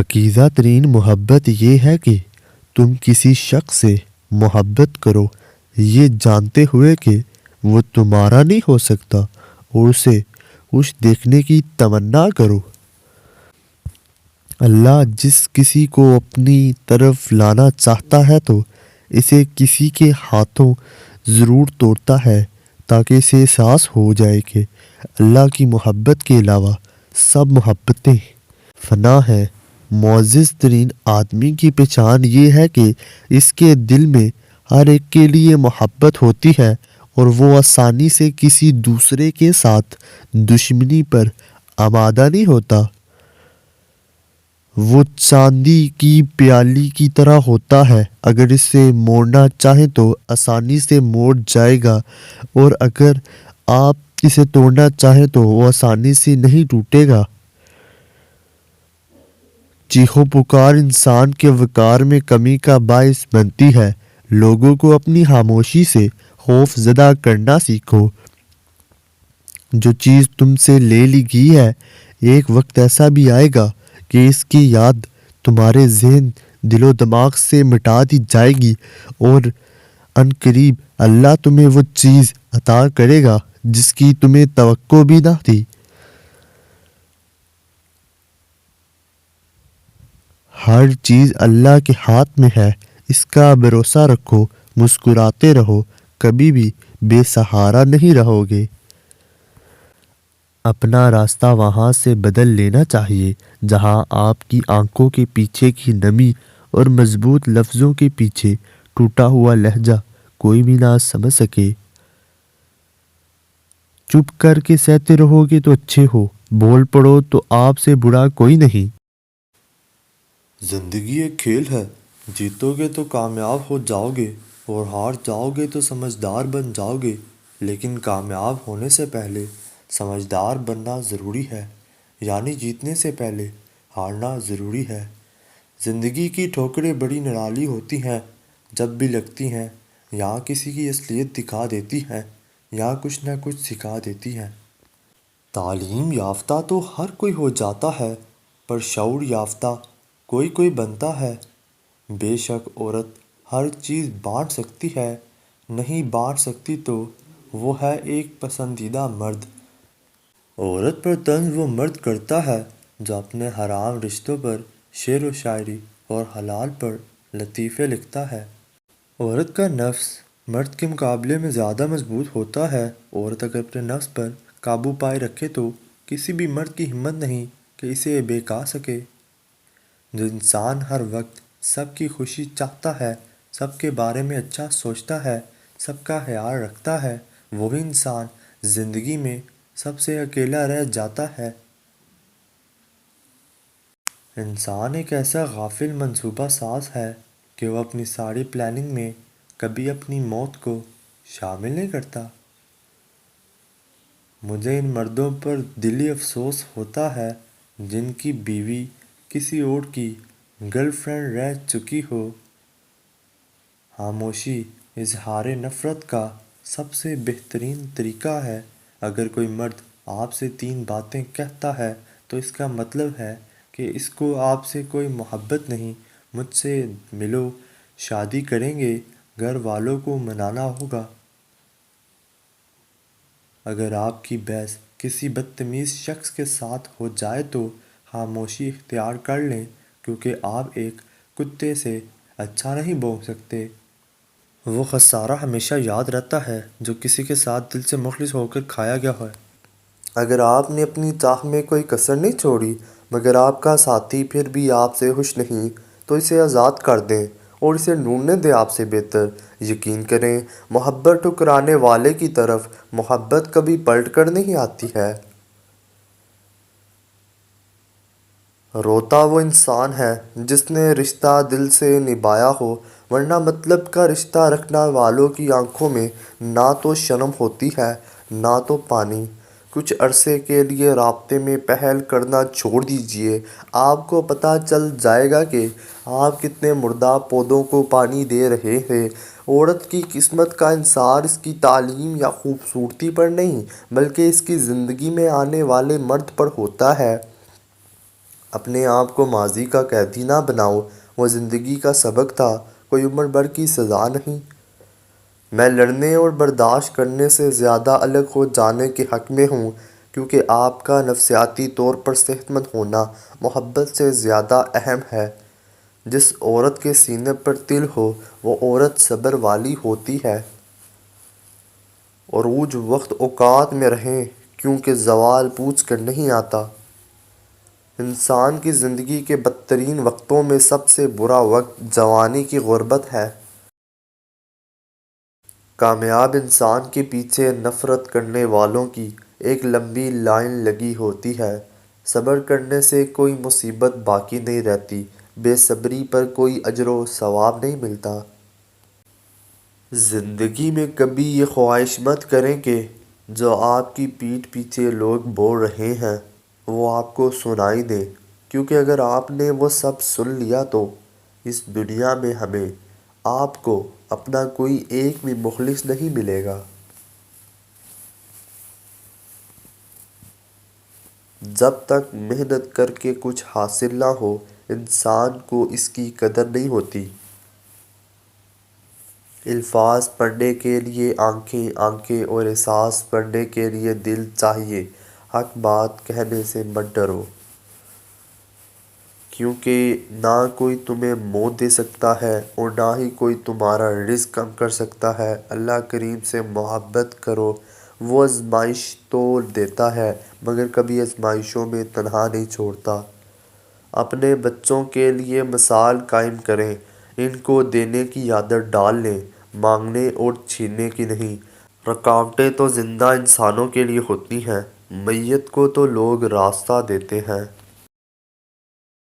پاکیزہ ترین محبت یہ ہے کہ تم کسی شخص سے محبت کرو یہ جانتے ہوئے کہ وہ تمہارا نہیں ہو سکتا اور اسے خوش دیکھنے کی تمنا کرو۔ اللہ جس کسی کو اپنی طرف لانا چاہتا ہے تو اسے کسی کے ہاتھوں ضرور توڑتا ہے تاکہ اسے احساس ہو جائے کہ اللہ کی محبت کے علاوہ سب محبتیں فنا ہیں۔ معزز ترین آدمی کی پہچان یہ ہے کہ اس کے دل میں ہر ایک کے لیے محبت ہوتی ہے اور وہ آسانی سے کسی دوسرے کے ساتھ دشمنی پر آمادہ نہیں ہوتا۔ وہ چاندی کی پیالی کی طرح ہوتا ہے، اگر اسے موڑنا چاہیں تو آسانی سے موڑ جائے گا اور اگر آپ اسے توڑنا چاہیں تو وہ آسانی سے نہیں ٹوٹے گا۔ چیخو پکار انسان کے وقار میں کمی کا باعث بنتی ہے۔ لوگوں کو اپنی خاموشی سے خوف زدہ کرنا سیکھو۔ جو چیز تم سے لے لی گئی ہے ایک وقت ایسا بھی آئے گا کہ اس کی یاد تمہارے ذہن دل و دماغ سے مٹا دی جائے گی اور عنقریب اللہ تمہیں وہ چیز عطا کرے گا جس کی تمہیں توقع بھی نہ تھی۔ ہر چیز اللہ کے ہاتھ میں ہے، اس کا بھروسہ رکھو، مسکراتے رہو، کبھی بھی بے سہارا نہیں رہو گے۔ اپنا راستہ وہاں سے بدل لینا چاہیے جہاں آپ کی آنکھوں کے پیچھے کی نمی اور مضبوط لفظوں کے پیچھے ٹوٹا ہوا لہجہ کوئی بھی نہ سمجھ سکے۔ چپ کر کے سہتے رہو گے تو اچھے ہو، بول پڑو تو آپ سے برا کوئی نہیں۔ زندگی ایک کھیل ہے، جیتو گے تو کامیاب ہو جاؤ گے اور ہار جاؤ گے تو سمجھدار بن جاؤ گے، لیکن کامیاب ہونے سے پہلے سمجھدار بننا ضروری ہے، یعنی جیتنے سے پہلے ہارنا ضروری ہے۔ زندگی کی ٹھوکریں بڑی نرالی ہوتی ہیں، جب بھی لگتی ہیں یا کسی کی اصلیت دکھا دیتی ہیں یا کچھ نہ کچھ سکھا دیتی ہیں۔ تعلیم یافتہ تو ہر کوئی ہو جاتا ہے، پر شعور یافتہ کوئی کوئی بنتا ہے۔ بے شک عورت ہر چیز بانٹ سکتی ہے، نہیں بانٹ سکتی تو وہ ہے ایک پسندیدہ مرد۔ عورت پر طنز وہ مرد کرتا ہے جو اپنے حرام رشتوں پر شعر و شاعری اور حلال پر لطیفے لکھتا ہے۔ عورت کا نفس مرد کے مقابلے میں زیادہ مضبوط ہوتا ہے۔ عورت اگر اپنے نفس پر قابو پائے رکھے تو کسی بھی مرد کی ہمت نہیں کہ اسے بہکا سکے۔ جو انسان ہر وقت سب کی خوشی چاہتا ہے، سب کے بارے میں اچھا سوچتا ہے، سب کا خیال رکھتا ہے، وہی انسان زندگی میں سب سے اکیلا رہ جاتا ہے۔ انسان ایک ایسا غافل منصوبہ ساز ہے کہ وہ اپنی ساری پلاننگ میں کبھی اپنی موت کو شامل نہیں کرتا۔ مجھے ان مردوں پر دلی افسوس ہوتا ہے جن کی بیوی کسی اور کی گرل فرینڈ رہ چکی ہو۔ خاموشی اظہار نفرت کا سب سے بہترین طریقہ ہے۔ اگر کوئی مرد آپ سے 3 باتیں کہتا ہے تو اس کا مطلب ہے کہ اس کو آپ سے کوئی محبت نہیں۔ مجھ سے ملو، شادی کریں گے، گھر والوں کو منانا ہوگا۔ اگر آپ کی بحث کسی بدتمیز شخص کے ساتھ ہو جائے تو خاموشی اختیار کر لیں، کیونکہ آپ ایک کتے سے اچھا نہیں بونک سکتے۔ وہ خسارہ ہمیشہ یاد رہتا ہے جو کسی کے ساتھ دل سے مخلص ہو کر کھایا گیا ہے۔ اگر آپ نے اپنی چاہ میں کوئی کسر نہیں چھوڑی مگر آپ کا ساتھی پھر بھی آپ سے خوش نہیں تو اسے آزاد کر دیں اور اسے ڈھونڈنے دیں آپ سے بہتر۔ یقین کریں، محبت ٹھکرانے والے کی طرف محبت کبھی پلٹ کر نہیں آتی ہے۔ روتا وہ انسان ہے جس نے رشتہ دل سے نبھایا ہو، ورنہ مطلب کا رشتہ رکھنے والوں کی آنکھوں میں نہ تو شرم ہوتی ہے نہ تو پانی۔ کچھ عرصے کے لیے رابطے میں پہل کرنا چھوڑ دیجیے، آپ کو پتہ چل جائے گا کہ آپ کتنے مردہ پودوں کو پانی دے رہے ہیں۔ عورت کی قسمت کا انحصار اس کی تعلیم یا خوبصورتی پر نہیں بلکہ اس کی زندگی میں آنے والے مرد پر ہوتا ہے۔ اپنے آپ کو ماضی کا قیدی نہ بناؤ، وہ زندگی کا سبق تھا، کوئی عمر بھر کی سزا نہیں۔ میں لڑنے اور برداشت کرنے سے زیادہ الگ ہو جانے کے حق میں ہوں، کیونکہ آپ کا نفسیاتی طور پر صحت مند ہونا محبت سے زیادہ اہم ہے۔ جس عورت کے سینے پر تل ہو وہ عورت صبر والی ہوتی ہے۔ عروج وقت اوقات میں رہیں، کیونکہ زوال پوچھ کر نہیں آتا۔ انسان کی زندگی کے بدترین وقتوں میں سب سے برا وقت جوانی کی غربت ہے۔ کامیاب انسان کے پیچھے نفرت کرنے والوں کی ایک لمبی لائن لگی ہوتی ہے۔ صبر کرنے سے کوئی مصیبت باقی نہیں رہتی، بے صبری پر کوئی اجر و ثواب نہیں ملتا۔ زندگی میں کبھی یہ خواہش مت کریں کہ جو آپ کی پیٹھ پیچھے لوگ بول رہے ہیں وہ آپ کو سنائی دیں، کیونکہ اگر آپ نے وہ سب سن لیا تو اس دنیا میں ہمیں آپ کو اپنا کوئی ایک بھی مخلص نہیں ملے گا۔ جب تک محنت کر کے کچھ حاصل نہ ہو انسان کو اس کی قدر نہیں ہوتی۔ الفاظ پڑھنے کے لیے آنکھیں اور احساس پڑھنے کے لیے دل چاہیے۔ حق بات کہنے سے مت ڈرو، کیونکہ نہ کوئی تمہیں موت دے سکتا ہے اور نہ ہی کوئی تمہارا رزق کم کر سکتا ہے۔ اللہ کریم سے محبت کرو، وہ آزمائش تو دیتا ہے مگر کبھی آزمائشوں میں تنہا نہیں چھوڑتا۔ اپنے بچوں کے لیے مثال قائم کریں، ان کو دینے کی عادت ڈال لیں، مانگنے اور چھیننے کی نہیں۔ رکاوٹیں تو زندہ انسانوں کے لیے ہوتی ہیں، میت کو تو لوگ راستہ دیتے ہیں۔